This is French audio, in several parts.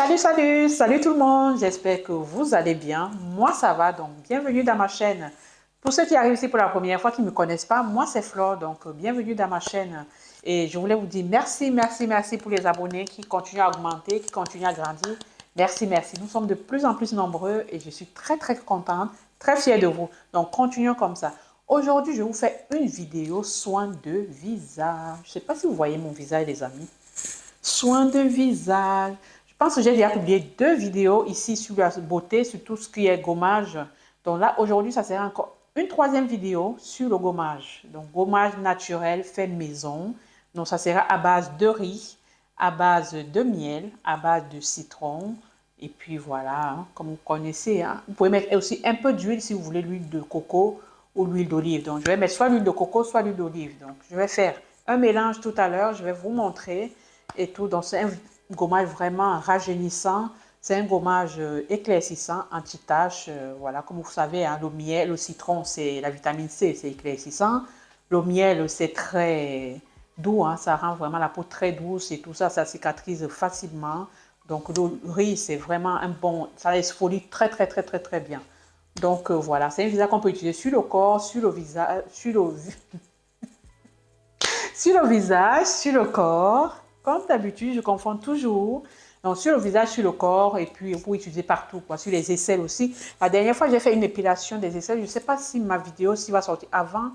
Salut tout le monde, j'espère que vous allez bien. Moi ça va, donc bienvenue dans ma chaîne. Pour ceux qui arrivent ici pour la première fois, qui ne me connaissent pas, moi c'est Flore, donc bienvenue dans ma chaîne. Et je voulais vous dire merci pour les abonnés qui continuent à augmenter, qui continuent à grandir. Merci. Nous sommes de plus en plus nombreux et je suis très contente, très fière de vous. Donc continuons comme ça. Aujourd'hui, je vous fais une vidéo soin de visage. Je ne sais pas si vous voyez mon visage les amis. Soins de visage. Je pense que j'ai déjà publié 2 vidéos ici sur la beauté, sur tout ce qui est gommage. Donc là, aujourd'hui, ça sera encore une 3e vidéo sur le gommage. Donc, gommage naturel fait maison. Donc, ça sera à base de riz, à base de miel, à base de citron. Et puis voilà, hein, comme vous connaissez, hein. Vous pouvez mettre aussi un peu d'huile si vous voulez l'huile de coco ou l'huile d'olive. Donc, je vais mettre soit l'huile de coco, soit l'huile d'olive. Donc, je vais faire un mélange tout à l'heure. Je vais vous montrer et tout. Donc, c'est un gommage vraiment rajeunissant. C'est un gommage éclaircissant, anti-tache. Voilà, comme vous savez, hein, le miel, le citron, c'est la vitamine C, c'est éclaircissant. Le miel, c'est très doux, hein, ça rend vraiment la peau très douce et tout ça, ça cicatrise facilement. Donc, le riz, c'est vraiment un bon, ça exfolie très bien. Donc, voilà, c'est un visage qu'on peut utiliser sur le corps, sur le visage, sur le visage, sur le corps. Comme d'habitude, je confonds toujours. Donc, sur le visage, sur le corps, et puis pour utiliser partout, quoi, sur les aisselles aussi. La dernière fois, j'ai fait une épilation des aisselles. Je ne sais pas si ma vidéo va sortir avant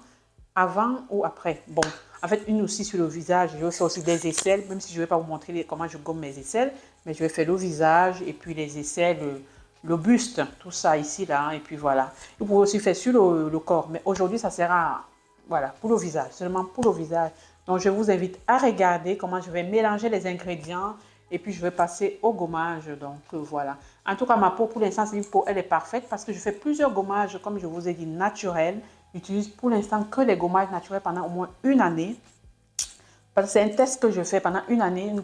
ou après. Bon, en fait, une aussi sur le visage. Je vais faire aussi des aisselles, même si je ne vais pas vous montrer comment je gomme mes aisselles. Mais je vais faire le visage et puis les aisselles, le buste, tout ça ici, là. Et puis voilà. Vous pouvez aussi faire sur le corps. Mais aujourd'hui, ça sera, voilà, pour le visage, seulement pour le visage. Donc, je vous invite à regarder comment je vais mélanger les ingrédients et puis je vais passer au gommage. Donc, voilà. En tout cas, ma peau, pour l'instant, c'est une peau, elle est parfaite parce que je fais plusieurs gommages, comme je vous ai dit, naturels. J'utilise pour l'instant que les gommages naturels pendant au moins une année. Parce que c'est un test que je fais pendant une année,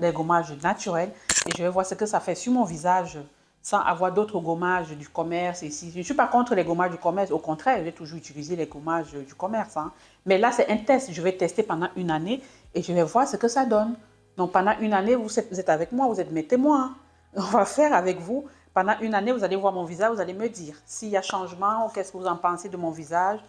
des gommages naturels. Et je vais voir ce que ça fait sur mon visage sans avoir d'autres gommages du commerce ici. Je ne suis pas contre les gommages du commerce. Au contraire, j'ai toujours utilisé les gommages du commerce. Hein. Mais là, c'est un test. Je vais tester pendant une année et je vais voir ce que ça donne. Donc, pendant une année, vous êtes avec moi, vous êtes mes témoins. On va faire avec vous. Pendant une année, vous allez voir mon visage, vous allez me dire s'il y a changement ou qu'est-ce que vous en pensez de mon visage.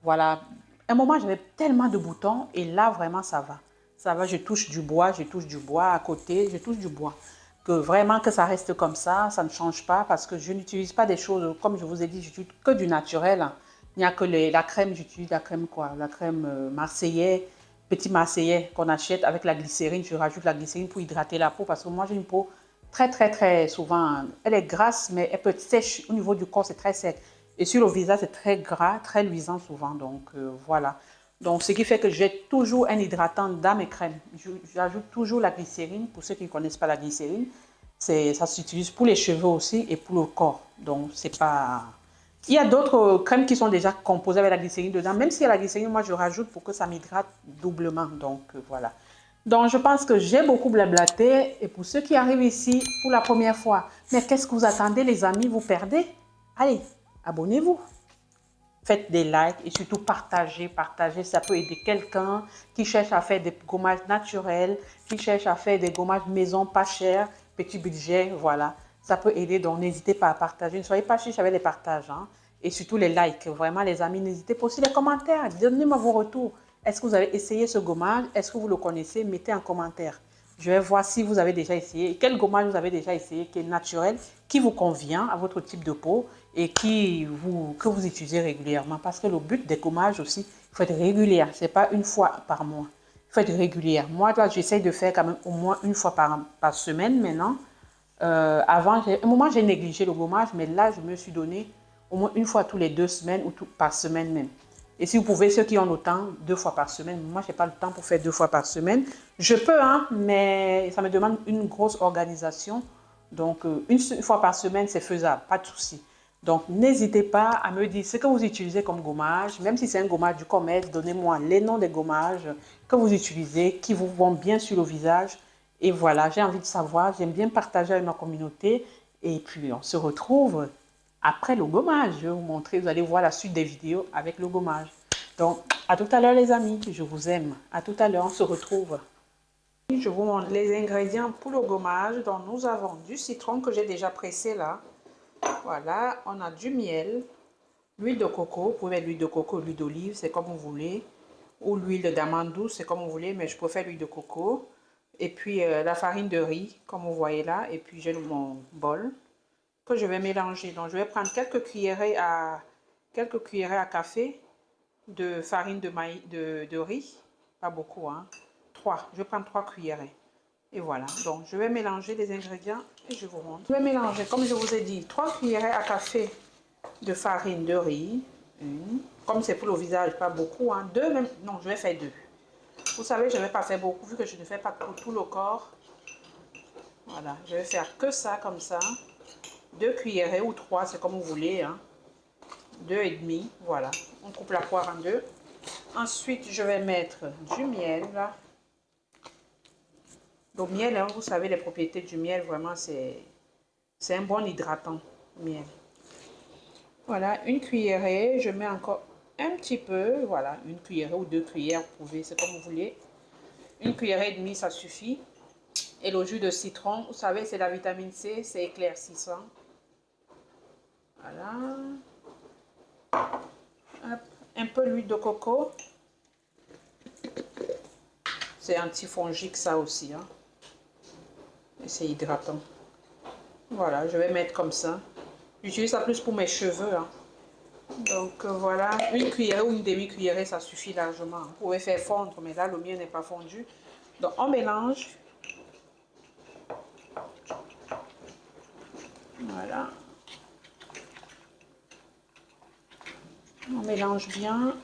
Voilà. Un moment, j'avais tellement de boutons et là, vraiment, ça va. Ça va, je touche du bois à côté, je touche du bois. Que vraiment que ça reste comme ça ne change pas parce que je n'utilise pas des choses, comme je vous ai dit, j'utilise que du naturel. Il n'y a que la crème, j'utilise la crème quoi? La crème marseillais, petit marseillais qu'on achète avec la glycérine. Je rajoute la glycérine pour hydrater la peau parce que moi j'ai une peau très souvent, elle est grasse mais elle peut être sèche au niveau du corps, c'est très sec. Et sur le visage, c'est très gras, très luisant souvent. Donc, voilà. Donc, ce qui fait que j'ai toujours un hydratant dans mes crèmes. J'ajoute toujours la glycérine. Pour ceux qui ne connaissent pas la glycérine, ça s'utilise pour les cheveux aussi et pour le corps. Donc, c'est pas... Il y a d'autres crèmes qui sont déjà composées avec la glycérine dedans. Même s'il y a la glycérine, moi, je rajoute pour que ça m'hydrate doublement. Donc, voilà. Donc, je pense que j'ai beaucoup blablaté. Et pour ceux qui arrivent ici pour la première fois, mais qu'est-ce que vous attendez, les amis? Vous perdez? Allez, abonnez-vous. Faites des likes et surtout partagez. Ça peut aider quelqu'un qui cherche à faire des gommages naturels, qui cherche à faire des gommages maison pas chers, petit budget, voilà. Ça peut aider, donc n'hésitez pas à partager. Ne soyez pas chiche avec les partages, hein. Et surtout les likes. Vraiment, les amis, n'hésitez pas aussi les commentaires. Donnez-moi vos retours. Est-ce que vous avez essayé ce gommage? Est-ce que vous le connaissez? Mettez en commentaire. Je vais voir si vous avez déjà essayé, quel gommage vous avez déjà essayé, qui est naturel, qui vous convient à votre type de peau et que vous utilisez régulièrement. Parce que le but des gommages aussi, il faut être régulier. Ce n'est pas une fois par mois. Il faut être régulier. Moi, j'essaye de faire quand même au moins une fois par semaine maintenant. Avant, un moment, j'ai négligé le gommage, mais là, je me suis donné au moins une fois tous les 2 semaines ou par semaine même. Et si vous pouvez, ceux qui ont le temps, 2 fois par semaine. Moi, je n'ai pas le temps pour faire 2 fois par semaine. Je peux, hein, mais ça me demande une grosse organisation. Donc, une fois par semaine, c'est faisable, pas de souci. Donc, n'hésitez pas à me dire ce que vous utilisez comme gommage. Même si c'est un gommage du commerce, donnez-moi les noms des gommages que vous utilisez, qui vous vont bien sur le visage. Et voilà, j'ai envie de savoir, j'aime bien partager avec ma communauté. Et puis, on se retrouve après le gommage. Je vais vous montrer, vous allez voir la suite des vidéos avec le gommage. Donc, à tout à l'heure les amis, je vous aime. À tout à l'heure, on se retrouve. Je vous montre les ingrédients pour le gommage. Donc, nous avons du citron que j'ai déjà pressé là. Voilà, on a du miel, l'huile de coco. Vous pouvez mettre l'huile de coco, l'huile d'olive, c'est comme vous voulez. Ou l'huile d'amande douce, c'est comme vous voulez, mais je préfère l'huile de coco. Et puis la farine de riz, comme vous voyez là. Et puis j'ai mon bol que je vais mélanger. Donc, je vais prendre quelques cuillerées à café de farine de riz. Pas beaucoup, hein. 3. Je vais prendre 3 cuillerées. Et voilà. Donc, je vais mélanger les ingrédients et je vous montre. Je vais mélanger, comme je vous ai dit, 3 cuillerées à café de farine de riz. Une. Comme c'est pour le visage, pas beaucoup, hein. 2 même. Non, je vais faire 2. Vous savez, je ne vais pas faire beaucoup vu que je ne fais pas pour tout le corps. Voilà. Je vais faire que ça, comme ça. 2 cuillerées ou 3, c'est comme vous voulez, hein. 2 et demi, voilà. On coupe la poire en 2. Ensuite, je vais mettre du miel, là. Le miel, hein, vous savez, les propriétés du miel, vraiment, c'est un bon hydratant, miel. Voilà, une cuillerée. Je mets encore un petit peu, voilà, une cuillerée ou 2 cuillères, vous pouvez, c'est comme vous voulez. Une cuillerée et demie, ça suffit. Et le jus de citron, vous savez, c'est la vitamine C, c'est éclaircissant. Voilà. Hop. Un peu l'huile de coco. C'est antifongique, ça aussi, hein. Et c'est hydratant. Voilà, je vais mettre comme ça. J'utilise ça plus pour mes cheveux, hein. Donc voilà, une cuillerée ou une demi-cuillerée, ça suffit largement. Vous pouvez faire fondre, mais là, le mien n'est pas fondu. Donc on mélange. Voilà. On mélange bien.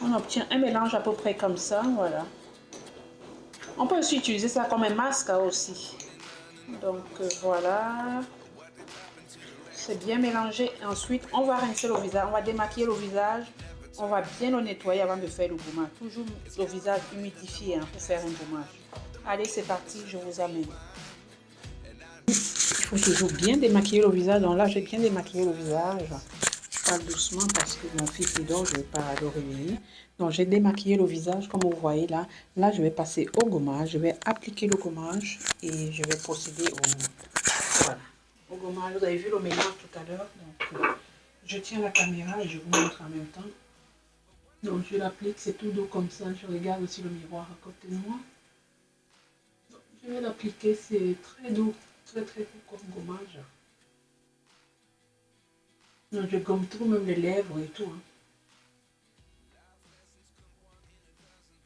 On obtient un mélange à peu près comme ça, voilà. On peut aussi utiliser ça comme un masque aussi. Donc voilà. C'est bien mélangé. Ensuite, on va rincer le visage, on va démaquiller le visage. On va bien le nettoyer avant de faire le gommage. Toujours le visage humidifié, hein, pour faire un gommage. Allez, c'est parti, je vous amène. Il faut toujours bien démaquiller le visage. Donc là, j'ai bien démaquillé le visage. Je parle doucement parce que mon fils il dort, je ne vais pas le réveiller. Donc j'ai démaquillé le visage comme vous voyez là. Là, je vais passer au gommage. Je vais appliquer le gommage et je vais procéder voilà, au gommage. Vous avez vu le mélange tout à l'heure. Donc je tiens la caméra et je vous montre en même temps. Donc je l'applique, c'est tout doux comme ça. Je regarde aussi le miroir à côté de moi. Donc, je vais l'appliquer, c'est très doux, très doux comme gommage. Donc je gomme tout, même les lèvres et tout, hein.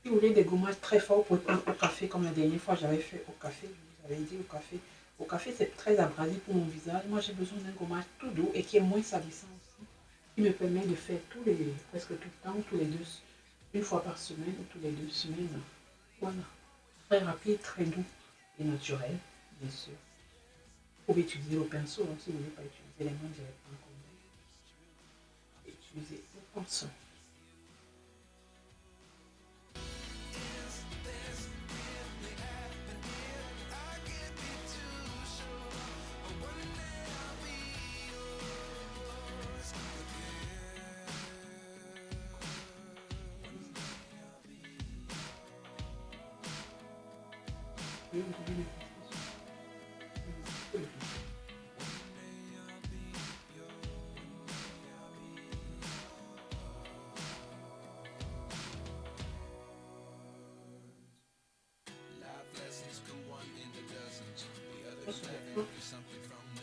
Si vous voulez des gommages très forts, vous pouvez prendre au café, comme la dernière fois j'avais fait au café. Je vous avais dit au café. Au café, c'est très abrasif pour mon visage. Moi, j'ai besoin d'un gommage tout doux et qui est moins salissant aussi. Qui me permet de faire presque tout le temps, une fois par semaine ou tous les 2 semaines. Voilà. Très rapide, très doux et naturel, bien sûr. Vous pouvez utiliser le pinceau, hein, si vous ne voulez pas utiliser les mains directement comme vous. Utilisez le pinceau.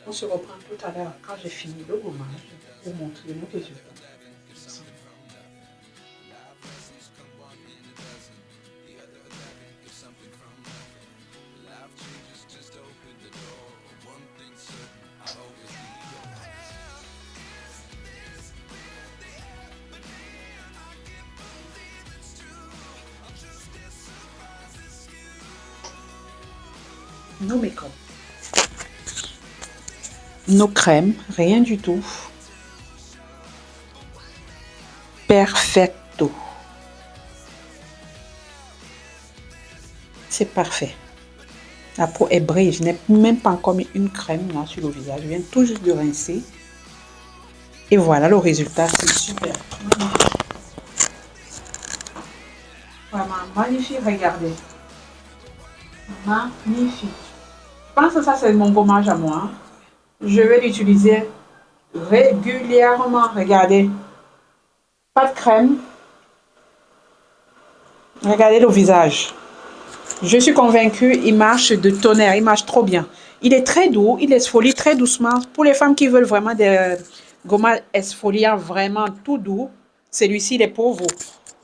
On se reprend tout à l'heure quand j'ai fini le gommage pour montrer nos résultats. Nos make-up. Nos crèmes, rien du tout. Perfecto. C'est parfait. La peau est brille. Je n'ai même pas encore mis une crème là sur le visage. Je viens tout juste de rincer. Et voilà le résultat, c'est super. Vraiment magnifique, regardez. Magnifique. Je pense que ça, c'est mon gommage à moi. Je vais l'utiliser régulièrement. Regardez. Pas de crème. Regardez le visage. Je suis convaincue, il marche de tonnerre. Il marche trop bien. Il est très doux. Il exfolie très doucement. Pour les femmes qui veulent vraiment des gommages exfoliants vraiment tout doux, celui-ci, il est pour vous.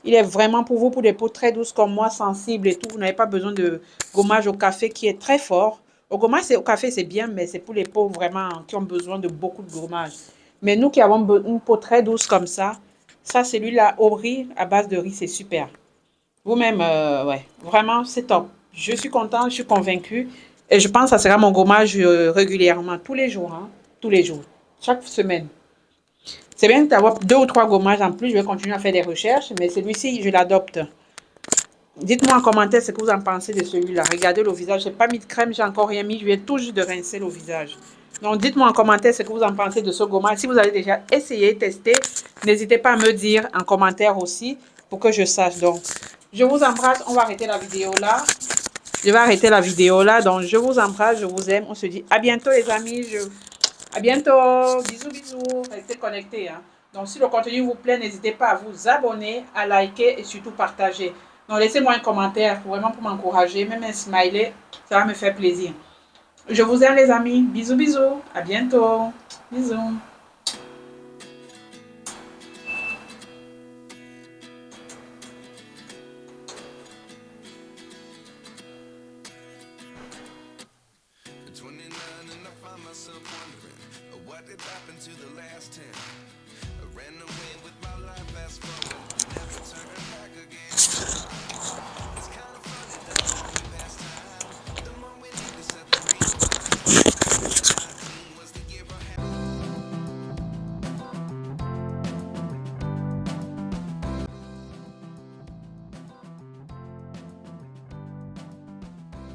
Il est vraiment pour vous, pour des peaux très douces comme moi, sensibles et tout. Vous n'avez pas besoin de gommage au café qui est très fort. Au gommage au café, c'est bien, mais c'est pour les peaux vraiment qui ont besoin de beaucoup de gommage. Mais nous qui avons une peau très douce comme ça, celui-là au riz, à base de riz, c'est super. Vous-même, ouais, vraiment, c'est top. Je suis contente, je suis convaincue. Et je pense que ça sera mon gommage régulièrement, tous les jours, hein, tous les jours, chaque semaine. C'est bien d'avoir 2 ou 3 gommages en plus. Je vais continuer à faire des recherches, mais celui-ci, je l'adopte. Dites-moi en commentaire ce que vous en pensez de celui-là. Regardez le visage. Je n'ai pas mis de crème, j'ai encore rien mis. Je viens tout juste de rincer le visage. Donc, dites-moi en commentaire ce que vous en pensez de ce gommage. Si vous avez déjà essayé, testé, n'hésitez pas à me dire en commentaire aussi pour que je sache. Donc, je vous embrasse. On va arrêter la vidéo là. Je vais arrêter la vidéo là. Donc, je vous embrasse, je vous aime. On se dit à bientôt, les amis. À bientôt. Bisous, bisous. Restez connectés, hein. Donc, si le contenu vous plaît, n'hésitez pas à vous abonner, à liker et surtout partager. Donc, laissez-moi un commentaire vraiment pour m'encourager. Même un smiley, ça va me faire plaisir. Je vous aime, les amis. Bisous, bisous. À bientôt. Bisous. At 29 and I find myself wondering what did happen to the last 10.